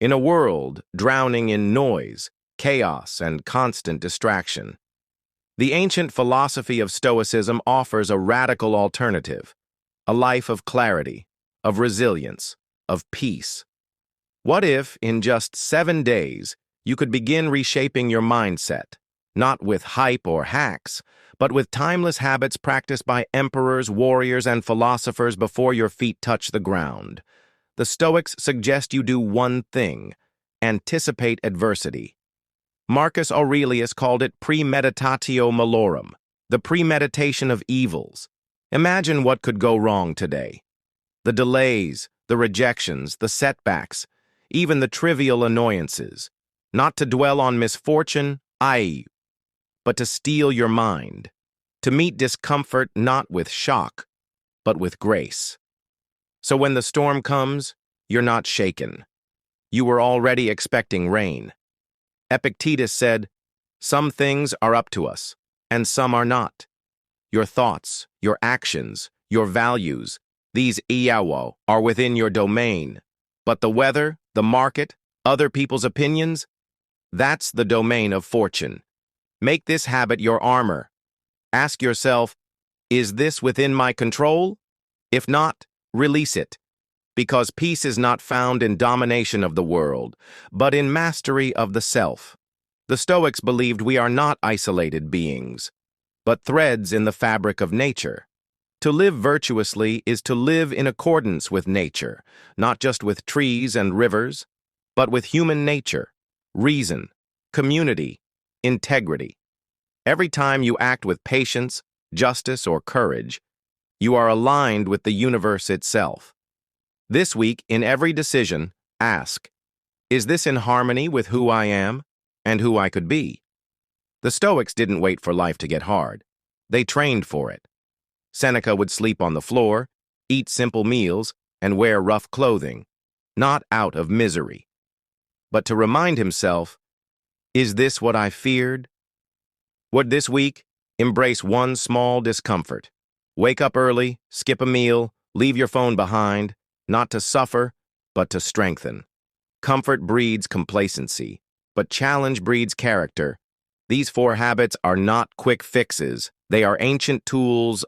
In a world drowning in noise, chaos, and constant distraction, the ancient philosophy of Stoicism offers a radical alternative, a life of clarity, of resilience, of peace. What if, in just 7 days, you could begin reshaping your mindset, not with hype or hacks, but with timeless habits practiced by emperors, warriors, and philosophers before your feet touch the ground? The Stoics suggest you do one thing: anticipate adversity. Marcus Aurelius called it premeditatio malorum, the premeditation of evils. Imagine what could go wrong today. The delays, the rejections, the setbacks, even the trivial annoyances. Not to dwell on misfortune, but to steel your mind. To meet discomfort not with shock, but with grace. So when the storm comes, you're not shaken. You were already expecting rain. Epictetus said, "Some things are up to us, and some are not. Your thoughts, your actions, your values, these are within your domain. But the weather, the market, other people's opinions, that's the domain of fortune. Make this habit your armor. Ask yourself, is this within my control? If not, release it. Because peace is not found in domination of the world, but in mastery of the self." The Stoics believed we are not isolated beings, but threads in the fabric of nature. To live virtuously is to live in accordance with nature, not just with trees and rivers, but with human nature, reason, community, integrity. Every time you act with patience, justice, or courage, you are aligned with the universe itself. This week, in every decision, ask, is this in harmony with who I am and who I could be? The Stoics didn't wait for life to get hard. They trained for it. Seneca would sleep on the floor, eat simple meals, and wear rough clothing, not out of misery, but to remind himself, is this what I feared? Would this week embrace one small discomfort? Wake up early, skip a meal, leave your phone behind, not to suffer, but to strengthen. Comfort breeds complacency, but challenge breeds character. These 4 habits are not quick fixes. They are ancient tools,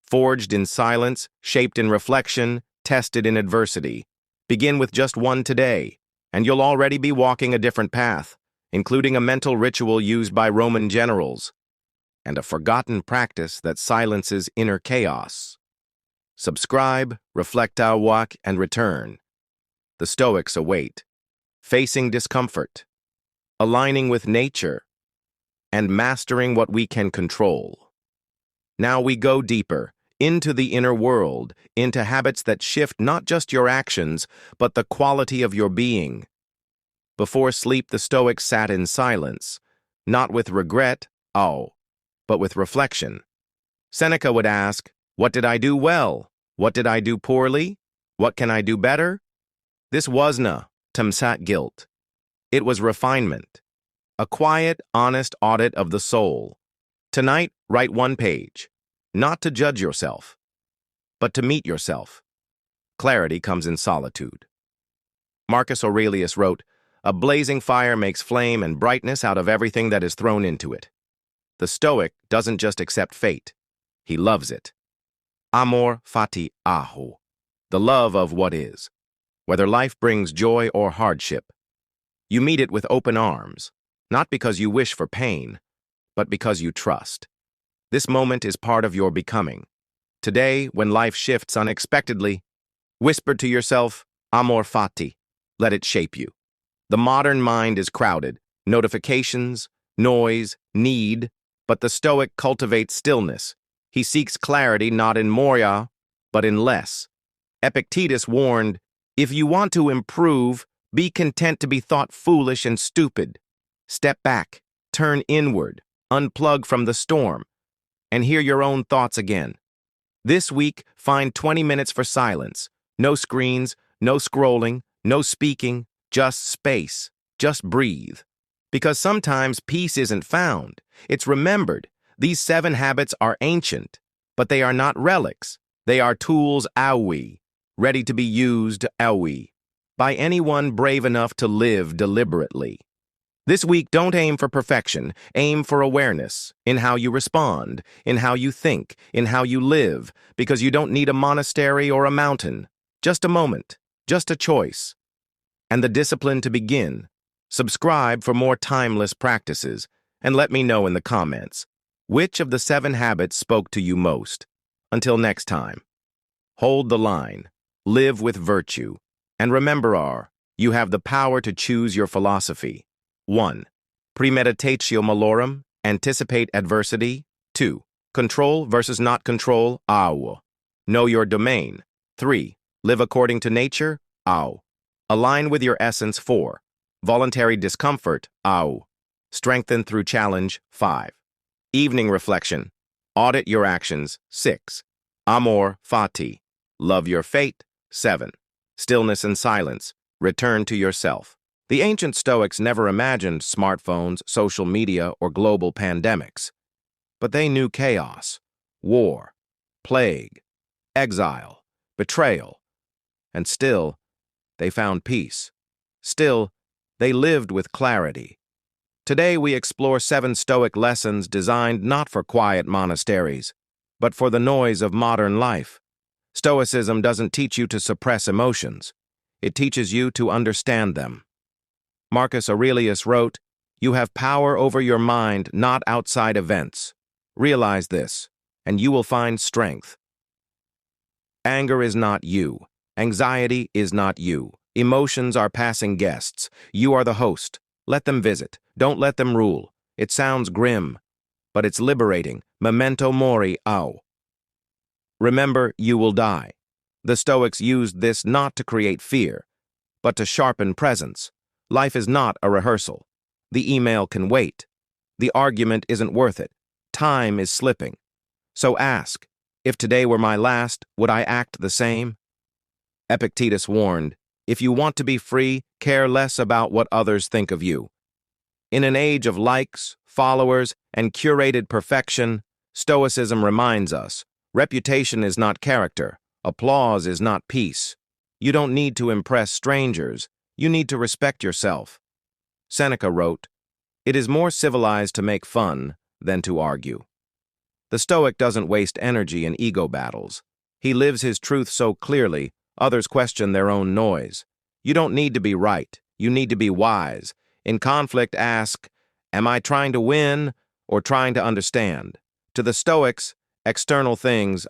forged in silence, shaped in reflection, tested in adversity. Begin with just one today, and you'll already be walking a different path, including a mental ritual used by Roman generals, and a forgotten practice that silences inner chaos. Subscribe, reflect our walk, and return. The Stoics await, facing discomfort, aligning with nature, and mastering what we can control. Now we go deeper, into the inner world, into habits that shift not just your actions, but the quality of your being. Before sleep, the Stoics sat in silence, not with regret, but with reflection. Seneca would ask, what did I do well? What did I do poorly? What can I do better? This wasn't tamsat guilt. It was refinement, a quiet, honest audit of the soul. Tonight, write 1 page, not to judge yourself, but to meet yourself. Clarity comes in solitude. Marcus Aurelius wrote, "A blazing fire makes flame and brightness out of everything that is thrown into it." The Stoic doesn't just accept fate, he loves it. Amor fati aho, the love of what is. Whether life brings joy or hardship, you meet it with open arms, not because you wish for pain, but because you trust. This moment is part of your becoming. Today, when life shifts unexpectedly, whisper to yourself, amor fati, let it shape you. The modern mind is crowded, notifications, noise, need, but the Stoic cultivates stillness. He seeks clarity not in moria, but in less. Epictetus warned, if you want to improve, be content to be thought foolish and stupid. Step back, turn inward, unplug from the storm, and hear your own thoughts again. This week, find 20 minutes for silence. No screens, no scrolling, no speaking, just space. Just breathe. Because sometimes peace isn't found, it's remembered. These 7 habits are ancient, but they are not relics. They are tools, ready to be used, by anyone brave enough to live deliberately. This week, don't aim for perfection. Aim for awareness in how you respond, in how you think, in how you live, because you don't need a monastery or a mountain. Just a moment, just a choice. And the discipline to begin. Subscribe for more timeless practices, and let me know in the comments, which of the 7 habits spoke to you most? Until next time, hold the line, live with virtue, and remember you have the power to choose your philosophy. 1. Premeditatio malorum, anticipate adversity. 2. Control versus not control. Know your domain. 3. Live according to nature. Align with your essence. 4. Voluntary discomfort. Strengthen through challenge. 5. Evening reflection. Audit your actions. 6. Amor fati. Love your fate. 7. Stillness and silence. Return to yourself. The ancient Stoics never imagined smartphones, social media, or global pandemics. But they knew chaos, war, plague, exile, betrayal, and still, they found peace. Still, they lived with clarity. Today, we explore 7 Stoic lessons designed not for quiet monasteries, but for the noise of modern life. Stoicism doesn't teach you to suppress emotions. It teaches you to understand them. Marcus Aurelius wrote, "You have power over your mind, not outside events. Realize this, and you will find strength." Anger is not you. Anxiety is not you. Emotions are passing guests. You are the host. Let them visit. Don't let them rule. It sounds grim, but it's liberating. Memento mori. Remember, you will die. The Stoics used this not to create fear, but to sharpen presence. Life is not a rehearsal. The email can wait. The argument isn't worth it. Time is slipping. So ask, if today were my last, would I act the same? Epictetus warned, if you want to be free, care less about what others think of you. In an age of likes, followers, and curated perfection, Stoicism reminds us, reputation is not character, applause is not peace. You don't need to impress strangers. You need to respect yourself. Seneca wrote, "It is more civilized to make fun than to argue." The Stoic doesn't waste energy in ego battles. He lives his truth so clearly, others question their own noise. You don't need to be right. You need to be wise. In conflict, ask, am I trying to win or trying to understand? To the Stoics, external things,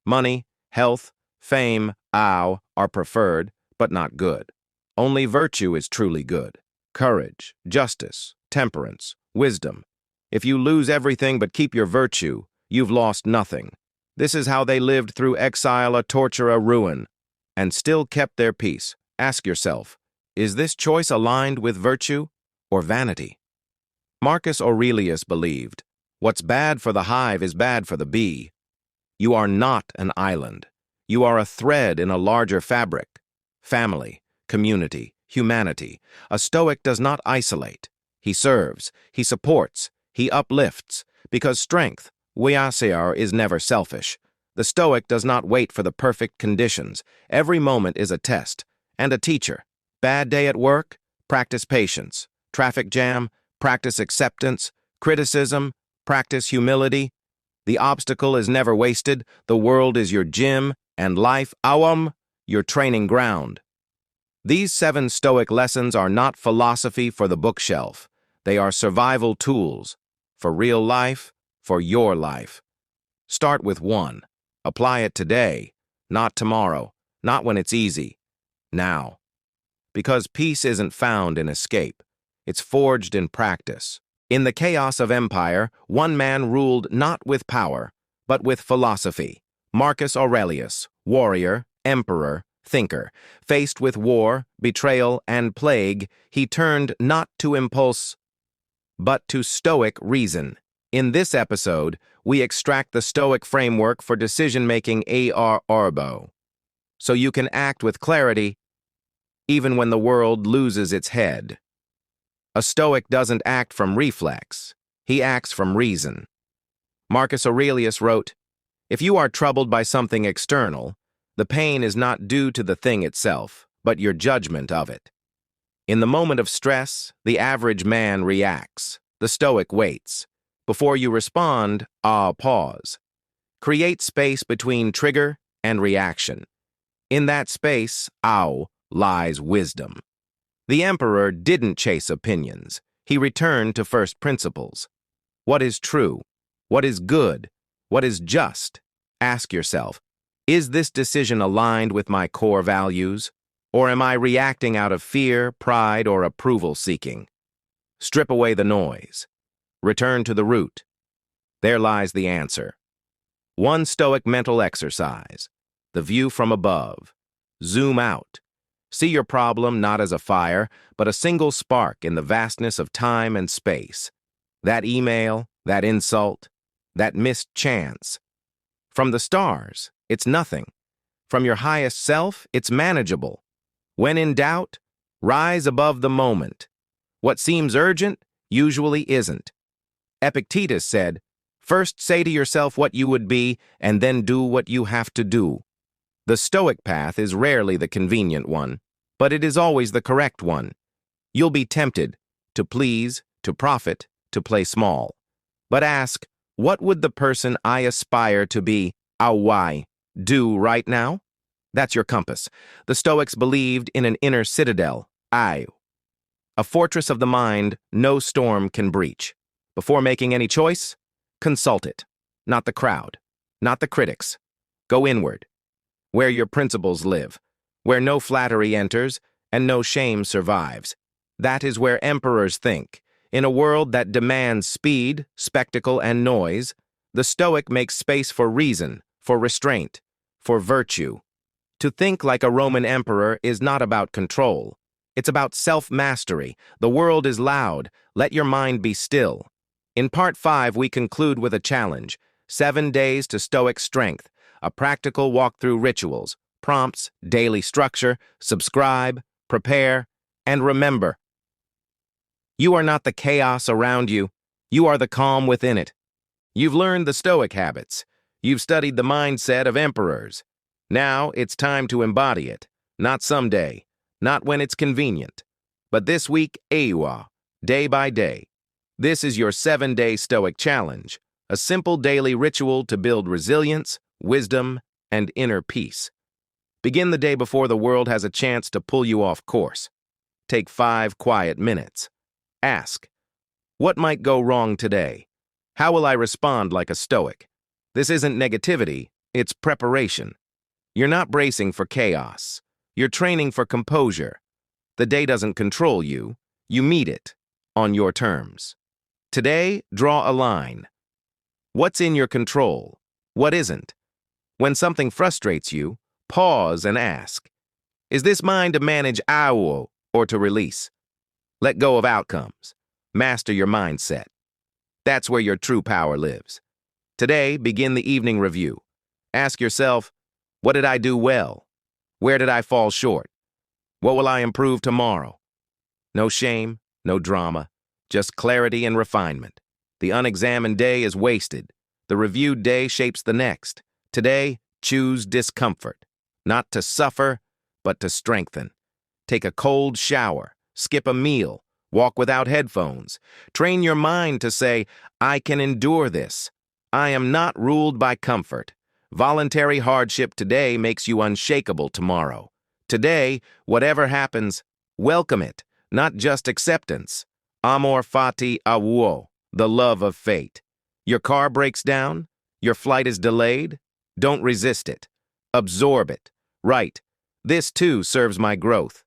money, health, fame, are preferred, but not good. Only virtue is truly good. Courage, justice, temperance, wisdom. If you lose everything but keep your virtue, you've lost nothing. This is how they lived through exile, a torture, a ruin, and still kept their peace. Ask yourself, is this choice aligned with virtue or vanity? Marcus Aurelius believed, what's bad for the hive is bad for the bee. You are not an island. You are a thread in a larger fabric. Family, community, humanity. A Stoic does not isolate. He serves, he supports, he uplifts, because strength, is never selfish. The Stoic does not wait for the perfect conditions. Every moment is a test and a teacher. Bad day at work? Practice patience. Traffic jam? Practice acceptance. Criticism? Practice humility. The obstacle is never wasted. The world is your gym, and life, your training ground. These 7 Stoic lessons are not philosophy for the bookshelf. They are survival tools for real life, for your life. Start with 1. Apply it today, not tomorrow, not when it's easy. Now. Because peace isn't found in escape. It's forged in practice. In the chaos of empire, one man ruled not with power, but with philosophy. Marcus Aurelius, warrior, emperor, thinker. Faced with war, betrayal, and plague, he turned not to impulse, but to Stoic reason. In this episode, we extract the Stoic framework for decision-making so you can act with clarity even when the world loses its head. A Stoic doesn't act from reflex. He acts from reason. Marcus Aurelius wrote, "If you are troubled by something external, the pain is not due to the thing itself, but your judgment of it. In the moment of stress, the average man reacts. The Stoic waits. Before you respond, pause. Create space between trigger and reaction. In that space, lies wisdom. The emperor didn't chase opinions. He returned to first principles. What is true? What is good? What is just? Ask yourself, is this decision aligned with my core values? Or am I reacting out of fear, pride, or approval seeking? Strip away the noise. Return to the root. There lies the answer. One Stoic mental exercise. The view from above. Zoom out. See your problem not as a fire, but a single spark in the vastness of time and space. That email, that insult, that missed chance. From the stars, it's nothing. From your highest self, it's manageable. When in doubt, rise above the moment. What seems urgent usually isn't. Epictetus said, "First say to yourself what you would be, and then do what you have to do." The Stoic path is rarely the convenient one, but it is always the correct one. You'll be tempted to please, to profit, to play small. But ask, what would the person I aspire to be, do right now? That's your compass. The Stoics believed in an inner citadel, a fortress of the mind no storm can breach. Before making any choice, consult it. Not the crowd, not the critics. Go inward, where your principles live, where no flattery enters and no shame survives. That is where emperors think. In a world that demands speed, spectacle, and noise, the Stoic makes space for reason, for restraint, for virtue. To think like a Roman emperor is not about control. It's about self-mastery. The world is loud. Let your mind be still. In Part 5, we conclude with a challenge. 7 days to Stoic strength. A practical walk-through rituals, prompts, daily structure, subscribe, prepare, and remember. You are not the chaos around you. You are the calm within it. You've learned the Stoic habits. You've studied the mindset of emperors. Now it's time to embody it. Not someday, not when it's convenient, but this week, day by day. This is your 7-day Stoic challenge, a simple daily ritual to build resilience, wisdom, and inner peace. Begin the day before the world has a chance to pull you off course. Take 5 quiet minutes. Ask, what might go wrong today? How will I respond like a Stoic? This isn't negativity, it's preparation. You're not bracing for chaos. You're training for composure. The day doesn't control you. You meet it on your terms. Today, draw a line. What's in your control? What isn't? When something frustrates you, pause and ask, is this mine to manage or to release? Let go of outcomes. Master your mindset. That's where your true power lives. Today, begin the evening review. Ask yourself, what did I do well? Where did I fall short? What will I improve tomorrow? No shame, no drama, just clarity and refinement. The unexamined day is wasted. The reviewed day shapes the next. Today, choose discomfort. Not to suffer, but to strengthen. Take a cold shower, skip a meal, walk without headphones. Train your mind to say, I can endure this. I am not ruled by comfort. Voluntary hardship today makes you unshakable tomorrow. Today, whatever happens, welcome it, not just acceptance. Amor fati the love of fate. Your car breaks down? Your flight is delayed? Don't resist it. Absorb it. Right. This too serves my growth.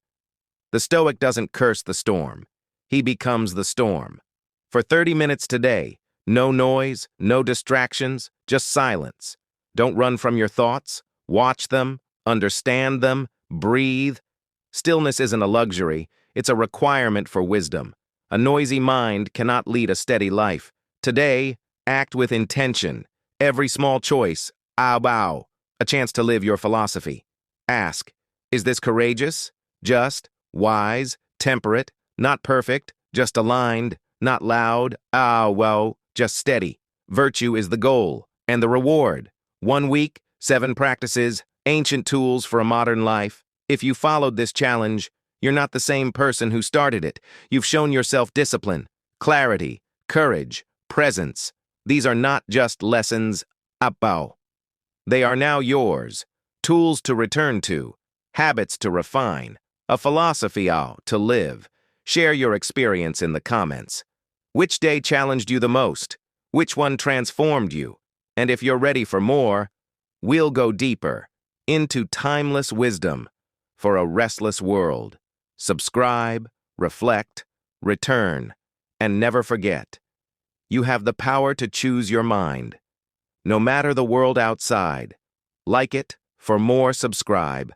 The Stoic doesn't curse the storm. He becomes the storm. For 30 minutes today, no noise, no distractions, just silence. Don't run from your thoughts. Watch them, understand them, breathe. Stillness isn't a luxury. It's a requirement for wisdom. A noisy mind cannot lead a steady life. Today, act with intention. Every small choice, a chance to live your philosophy. Ask, is this courageous, just, wise, temperate, not perfect, just aligned, not loud, just steady. Virtue is the goal and the reward. 1 week, 7 practices, ancient tools for a modern life. If you followed this challenge, you're not the same person who started it. You've shown yourself discipline, clarity, courage, presence. These are not just lessons, apao. They are now yours. Tools to return to, habits to refine, a philosophy to live. Share your experience in the comments. Which day challenged you the most? Which one transformed you? And if you're ready for more, we'll go deeper into timeless wisdom for a restless world. Subscribe, reflect, return, and never forget. You have the power to choose your mind. No matter the world outside, like it, for more, subscribe.